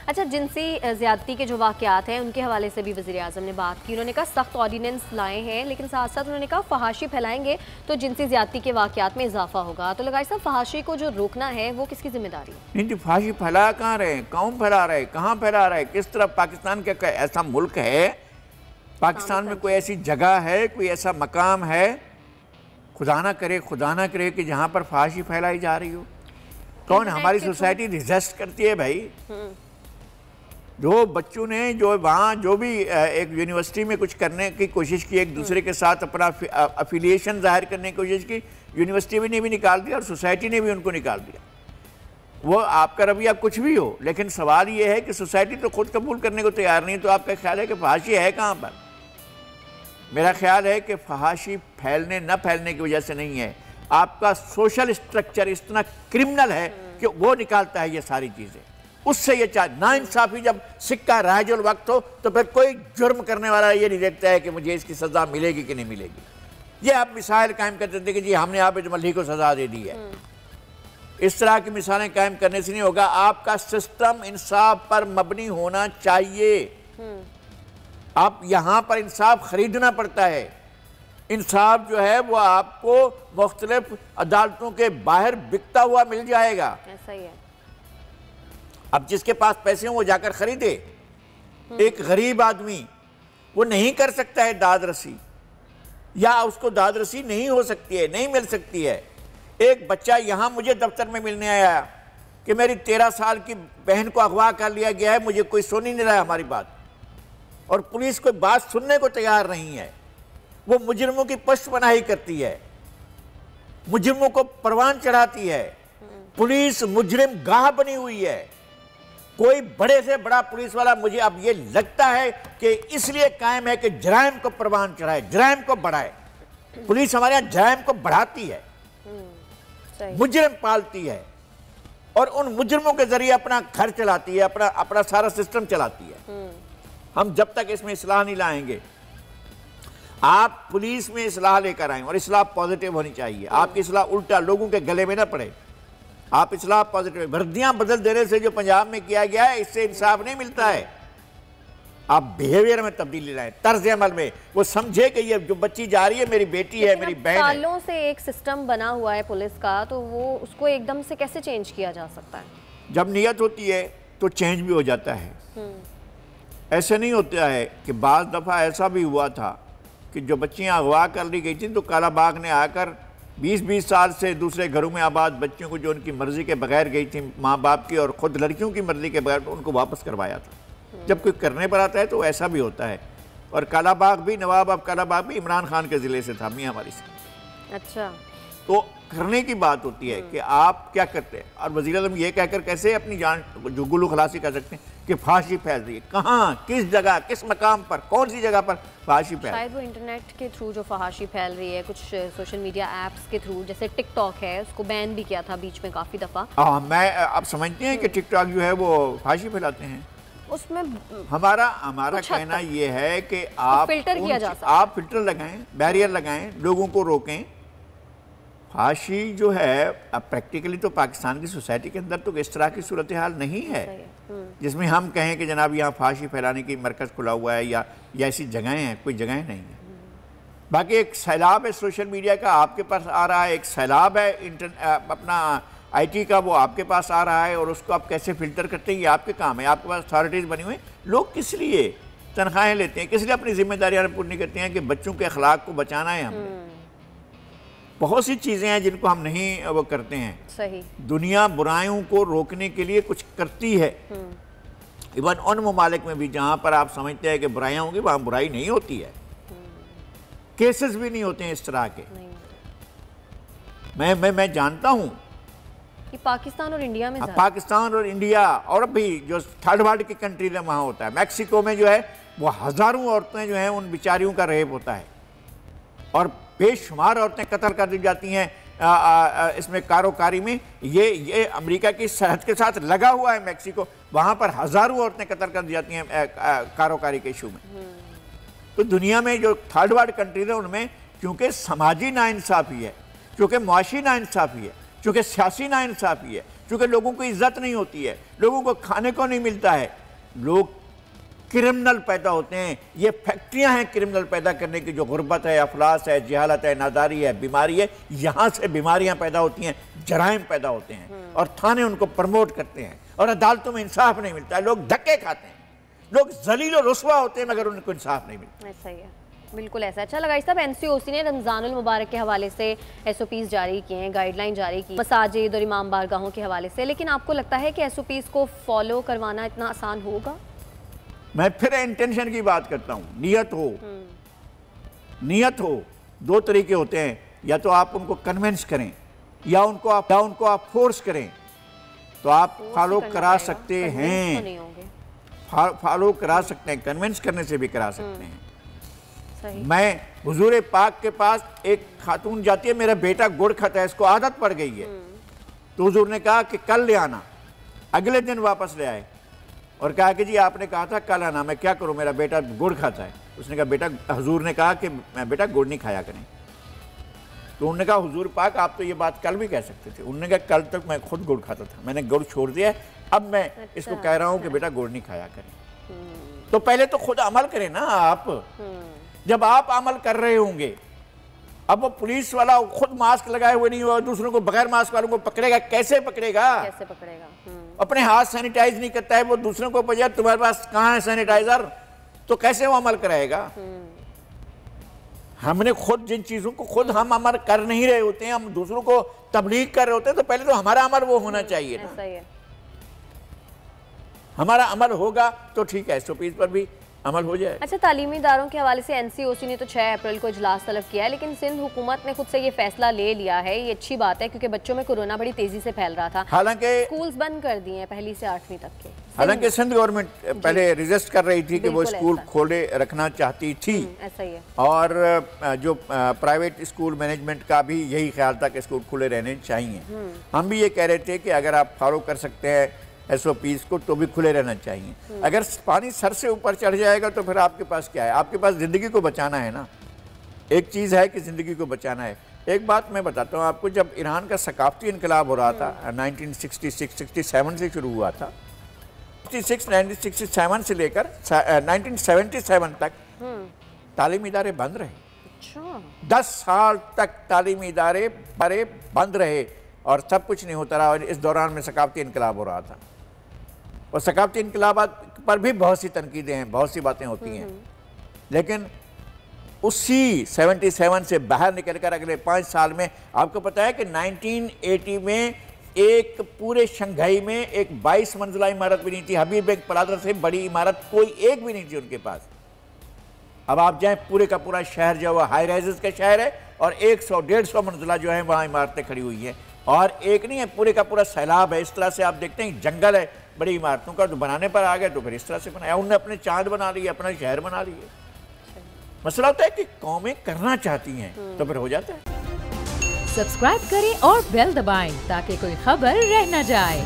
اچھا، جنسی زیادتی کے جو واقعات ہیں ان کے حوالے سے بھی وزیر اعظم نے بات کی. انہوں نے کہا سخت آرڈیننس لائے ہیں، لیکن ساتھ ساتھ انہوں نے کہا فحاشی پھیلائیں گے تو جنسی زیادتی کے واقعات میں اضافہ ہوگا. تو لگائی صاحب، فحاشی کو جو روکنا ہے وہ کس کی ذمہ داری ہے؟ نہیں جی، فحاشی پھیلا کہاں رہے ہیں؟ کون پھیلا رہے ہیں؟ کہاں پھیلا رہے ہیں؟ کس طرح؟ پاکستان کا ایسا ملک ہے، پاکستان میں کوئی ایسی جگہ ہے، کوئی ایسا مقام ہے، خدا نہ کرے کہ جہاں پر فحاشی پھیلائی جا رہی ہو؟ کون؟ ہماری سوسائٹی ریزسٹ کرتی ہے بھائی. جو بچوں نے جو وہاں جو بھی ایک یونیورسٹی میں کچھ کرنے کی کوشش کی، ایک دوسرے کے ساتھ اپنا افیلیشن ظاہر کرنے کی کوشش کی، یونیورسٹی نے بھی نکال دیا اور سوسائٹی نے بھی ان کو نکال دیا. وہ آپ کا رویہ کچھ بھی ہو، لیکن سوال یہ ہے کہ سوسائٹی تو خود قبول کرنے کو تیار نہیں. تو آپ کا خیال ہے کہ فحاشی ہے کہاں پر؟ میرا خیال ہے کہ فحاشی پھیلنے نہ پھیلنے کی وجہ سے نہیں ہے، آپ کا سوشل اسٹرکچر اتنا کرمنل ہے کہ وہ نکالتا ہے یہ ساری چیزیں. اس سے یہ ناانصافی جب سکہ رائج الوقت ہو تو پھر کوئی جرم کرنے والا یہ نہیں دیکھتا ہے کہ مجھے اس کی سزا ملے گی کہ نہیں ملے گی. یہ آپ مثال قائم کرتے تھے کہ جی ہم نے عابد ملہی کو سزا دے دی ہے. اس طرح کی مثالیں قائم کرنے سے نہیں ہوگا. آپ کا سسٹم انصاف پر مبنی ہونا چاہیے. آپ یہاں پر انصاف خریدنا پڑتا ہے. انصاف جو ہے وہ آپ کو مختلف عدالتوں کے باہر بکتا ہوا مل جائے گا. ایسا ہی ہے. اب جس کے پاس پیسے ہوں وہ جا کر خریدے. ایک غریب آدمی وہ نہیں کر سکتا ہے داد رسی، یا اس کو داد رسی نہیں ہو سکتی ہے، نہیں مل سکتی ہے. ایک بچہ یہاں مجھے دفتر میں ملنے آیا کہ میری 13 سال کی بہن کو اغوا کر لیا گیا ہے، مجھے کوئی سن ہی نہیں رہا ہے ہماری بات، اور پولیس کوئی بات سننے کو تیار نہیں ہے. وہ مجرموں کی پشت پناہی کرتی ہے، مجرموں کو پروان چڑھاتی ہے. پولیس مجرم گاہ بنی ہوئی ہے. کوئی بڑے سے بڑا پولیس والا مجھے اب یہ لگتا ہے کہ اس لیے قائم ہے کہ جرائم کو پروان چڑھائے، جرائم کو بڑھائے. پولیس ہمارے یہاں جرائم کو بڑھاتی ہے، مجرم پالتی ہے، اور ان مجرموں کے ذریعے اپنا گھر چلاتی ہے، اپنا سارا سسٹم چلاتی ہے. ہم جب تک اس میں اصلاح نہیں لائیں گے، آپ پولیس میں اصلاح لے کر آئیں، اور اصلاح پازیٹیو ہونی چاہیے. آپ کی اصلاح الٹا لوگوں کے گلے میں نہ پڑے. آپ اصلاح پازیٹیو، وردیاں بدل دینے سے جو پنجاب میں کیا گیا ہے اس سے انصاف نہیں ملتا ہے. آپ بیہیویئر میں تبدیلی لائیں، طرز عمل میں. وہ سمجھے کہ یہ جو بچی جا رہی ہے میری بیٹی ہے، میری بہن ہے. سالوں سے ایک سسٹم بنا ہوا ہے پولیس کا، تو وہ اس کو ایک دم سے کیسے چینج کیا جا سکتا ہے؟ جب نیت ہوتی ہے تو چینج بھی ہو جاتا ہے. ایسے نہیں ہوتا ہے کہ بعض دفعہ ایسا بھی ہوا تھا کہ جو بچیاں اغوا کر لی گئی تھیں تو کالا باغ نے آ کر 20 سال سے دوسرے گھروں میں آباد بچیوں کو جو ان کی مرضی کے بغیر گئی تھیں، ماں باپ کی اور خود لڑکیوں کی مرضی کے بغیر، ان کو واپس کروایا تھا. جب کوئی کرنے پر آتا ہے تو ایسا بھی ہوتا ہے. اور کالا باغ بھی، نواب اب کالا باغ بھی عمران خان کے ضلع سے تھا، میاں ہماری سے. اچھا. تو کرنے کی بات ہوتی ہے کہ آپ کیا کرتے ہیں. اور وزیر اعظم یہ کہہ کر کیسے اپنی جان جو گلو خلاصی کر سکتے ہیں کہ فحاشی پھیل رہی ہے؟ کہاں، کس جگہ، کس مقام پر، کون سی جگہ پر فحاشی پھیل رہی ہے؟ شاید وہ انٹرنیٹ کے تھرو جو فحاشی پھیل رہی ہے، کچھ سوشل میڈیا ایپس کے تھرو، جیسے ٹک ٹاک ہے، اس کو بین بھی کیا تھا بیچ میں کافی دفعہ. میں اب سمجھتے ہیں کہ ٹک ٹاک جو ہے وہ فحاشی پھیلاتے ہیں. اس میں ہمارا کہنا یہ ہے کہ آپ فلٹر لگائیں، بیریئر لگائیں، لوگوں کو روکیں. فحاشی جو ہے اب پریکٹیکلی تو پاکستان کی سوسائٹی کے اندر تو اس طرح کی صورتحال نہیں ہے جس میں ہم کہیں کہ جناب یہاں فحاشی پھیلانے کی مرکز کھلا ہوا ہے یا ایسی جگہیں ہیں. کوئی جگہیں نہیں ہیں. باقی ایک سیلاب ہے سوشل میڈیا کا آپ کے پاس آ رہا ہے، ایک سیلاب ہے اپنا آئی ٹی کا وہ آپ کے پاس آ رہا ہے، اور اس کو آپ کیسے فلٹر کرتے ہیں یہ آپ کے کام ہے. آپ کے پاس اتھارٹیز بنی ہوئی ہیں. لوگ کس لیے تنخواہیں لیتے ہیں، کس لیے اپنی ذمہ داریاں پوری کرتے ہیں کہ بچوں کے اخلاق کو بچانا ہے. ہم نے بہت سی چیزیں ہیں جن کو ہم نہیں وہ کرتے ہیں. صحیح. دنیا برائیوں کو روکنے کے لیے کچھ کرتی ہے. ایون ان ممالک میں بھی جہاں پر آپ سمجھتے ہیں کہ برائیاں ہوں گی وہاں برائی نہیں ہوتی ہے. کیسز بھی نہیں ہوتے ہیں اس طرح کے. میں جانتا ہوں پاکستان اور انڈیا میں پاکستان اور انڈیا اور بھی جو تھرڈ ورلڈ کی کنٹریز ہیں وہاں ہوتا ہے. میکسیکو میں جو ہے وہ ہزاروں عورتیں جو ہیں ان بیچاریوں کا ریپ ہوتا ہے، اور بے شمار عورتیں قتل کر دی جاتی ہیں اس میں کاروکاری میں. یہ امریکہ کی سرحد کے ساتھ لگا ہوا ہے میکسیکو. وہاں پر ہزاروں عورتیں قتل کر دی جاتی ہیں کاروکاری کے ایشو میں. تو دنیا میں جو تھرڈ ورلڈ کنٹریز ہیں ان میں کیونکہ سماجی ناانصافی ہے، کیونکہ معاشی ناانصافی ہے، چونکہ سیاسی ناانصافی ہے، چونکہ لوگوں کو عزت نہیں ہوتی ہے، لوگوں کو کھانے کو نہیں ملتا ہے، لوگ کرمنل پیدا ہوتے ہیں. یہ فیکٹریاں ہیں کرمنل پیدا کرنے کی، جو غربت ہے، افلاس ہے، جہالت ہے، ناداری ہے، بیماری ہے. یہاں سے بیماریاں پیدا ہوتی ہیں، جرائم پیدا ہوتے ہیں، اور تھانے ان کو پرموٹ کرتے ہیں، اور عدالتوں میں انصاف نہیں ملتا ہے. لوگ دھکے کھاتے ہیں، لوگ ذلیل و رسوا ہوتے ہیں، مگر ان کو انصاف نہیں ملتا. ایسا ہی ہے، بالکل ایسا. اچھا لگا صاحب، NCOC نے رمضان المبارک کے حوالے سے SOPs جاری کیے ہیں، گائیڈ لائن جاری کی مساجد اور امام بارگاہوں کے حوالے سے، لیکن آپ کو لگتا ہے کہ SOPs کو فالو کروانا اتنا آسان ہوگا؟ میں پھر انٹینشن کی بات کرتا ہوں. نیت ہو. دو طریقے ہوتے ہیں، یا تو آپ ان کو کنونس کریں، یا ان کو آپ فورس کریں، تو آپ فالو کرا سکتے ہیں. فالو کرا سکتے ہیں، کنونس کرنے سے بھی کرا سکتے ہیں. میں حضور پاک کے پاس ایک خاتون جاتی ہے، میرا بیٹا گڑ کھاتا ہے، اس کو عادت پڑ گئی ہے. تو حضور نے کہا کہ کل لے آنا. اگلے دن واپس لے آئے اور کہا کہ جی آپ نے کہا تھا کل آنا، میں کیا کروں، میرا بیٹا گڑ کھاتا ہے. اس نے کہا بیٹا، حضور نے کہا کہ بیٹا گڑ نہیں کھایا کریں. تو انہوں نے کہا حضور پاک آپ تو یہ بات کل بھی کہہ سکتے تھے. انہوں نے کہا کل تک میں خود گڑ کھاتا تھا، میں نے گڑ چھوڑ دیا ہے، اب میں اس کو کہہ رہا ہوں کہ بیٹا گڑ نہیں کھایا کریں. تو پہلے تو خود عمل کریں نا آپ. جب آپ عمل کر رہے ہوں گے، اب وہ پولیس والا خود ماسک لگائے ہوئے نہیں ہوا، دوسروں کو بغیر ماسک والوں کو پکڑے گا، کیسے پکڑے گا؟ اپنے ہاتھ سینیٹائز نہیں کرتا ہے، وہ دوسروں کو پوچھے تمہارے پاس کہاں ہے سینیٹائزر، تو کیسے وہ عمل کرائے گا؟ ہم نے خود جن چیزوں کو خود ہم عمل کر نہیں رہے ہوتے ہیں، ہم دوسروں کو تبلیغ کر رہے ہوتے ہیں، تو پہلے تو ہمارا عمل وہ ہونا چاہیے نا. ہمارا عمل ہوگا تو ٹھیک ہے، SOPs پر بھی عمل ہو جائے. اچھا، تعلیمی اداروں کے حوالے سے NCOC نے تو 6 اپریل کو اجلاس طلب کیا ہے، لیکن سندھ حکومت نے خود سے یہ فیصلہ لے لیا ہے. یہ اچھی بات ہے کیونکہ بچوں میں کورونا بڑی تیزی سے پھیل رہا تھا. حالانکہ سکولز بند کر دیے ہیں 1 سے 8ویں تک کے. حالانکہ سندھ گورنمنٹ پہلے ریزسٹ کر رہی تھی کہ وہ اسکول کھولے رکھنا چاہتی تھی. ایسا ہی ہے. اور جو پرائیویٹ اسکول مینجمنٹ کا بھی یہی خیال تھا کہ اسکول کھلے رہنے چاہیے. ہم بھی یہ کہہ رہے تھے کہ اگر آپ فالو کر سکتے ہیں SOPs کو تو بھی کھلے رہنا چاہیے. اگر پانی سر سے اوپر چڑھ جائے گا تو پھر آپ کے پاس کیا ہے؟ آپ کے پاس زندگی کو بچانا ہے نا. ایک چیز ہے کہ زندگی کو بچانا ہے. ایک بات میں بتاتا ہوں آپ کو، جب ایران کا ثقافتی انقلاب ہو رہا تھا 1966-67 سے شروع ہوا تھا، 1967 سے لے کر 1977 تک تعلیمی ادارے بند رہے. 10 سال تک تعلیمی ادارے بند رہے اور سب کچھ نہیں ہوتا رہا. اس دوران میں ثقافتی انقلاب ہو رہا تھا، اور ثقافتی انقلابات پر بھی بہت سی تنقیدیں ہیں، بہت سی باتیں ہوتی ہیں. لیکن اسی 77 سے باہر نکل کر اگلے 5 سال میں آپ کو پتا ہے کہ 1980 میں ایک پورے شنگھائی میں ایک 22 منزلہ عمارت بھی نہیں تھی. حبیب بینک پلازا سے بڑی عمارت کوئی ایک بھی نہیں تھی ان کے پاس. اب آپ جائیں، پورے کا پورا شہر جو ہے ہائی رائزز کا شہر ہے، اور 100-150 منزلہ جو ہیں وہاں عمارتیں کھڑی ہوئی ہیں. اور ایک نہیں ہے، پورے کا پورا سیلاب ہے. اس طرح سے آپ دیکھتے ہیں جنگل ہے بڑی عمارتوں کا، تو بنانے پر آ گئے تو پھر اس طرح سے بنایا. انہوں نے اپنے چاند بنا لیے، اپنا شہر بنا لیے. مسئلہ ہوتا ہے کہ قومیں کرنا چاہتی ہیں تو پھر ہو جاتا ہے. سبسکرائب کریں اور بیل دبائیں تاکہ کوئی خبر رہ نہ جائے.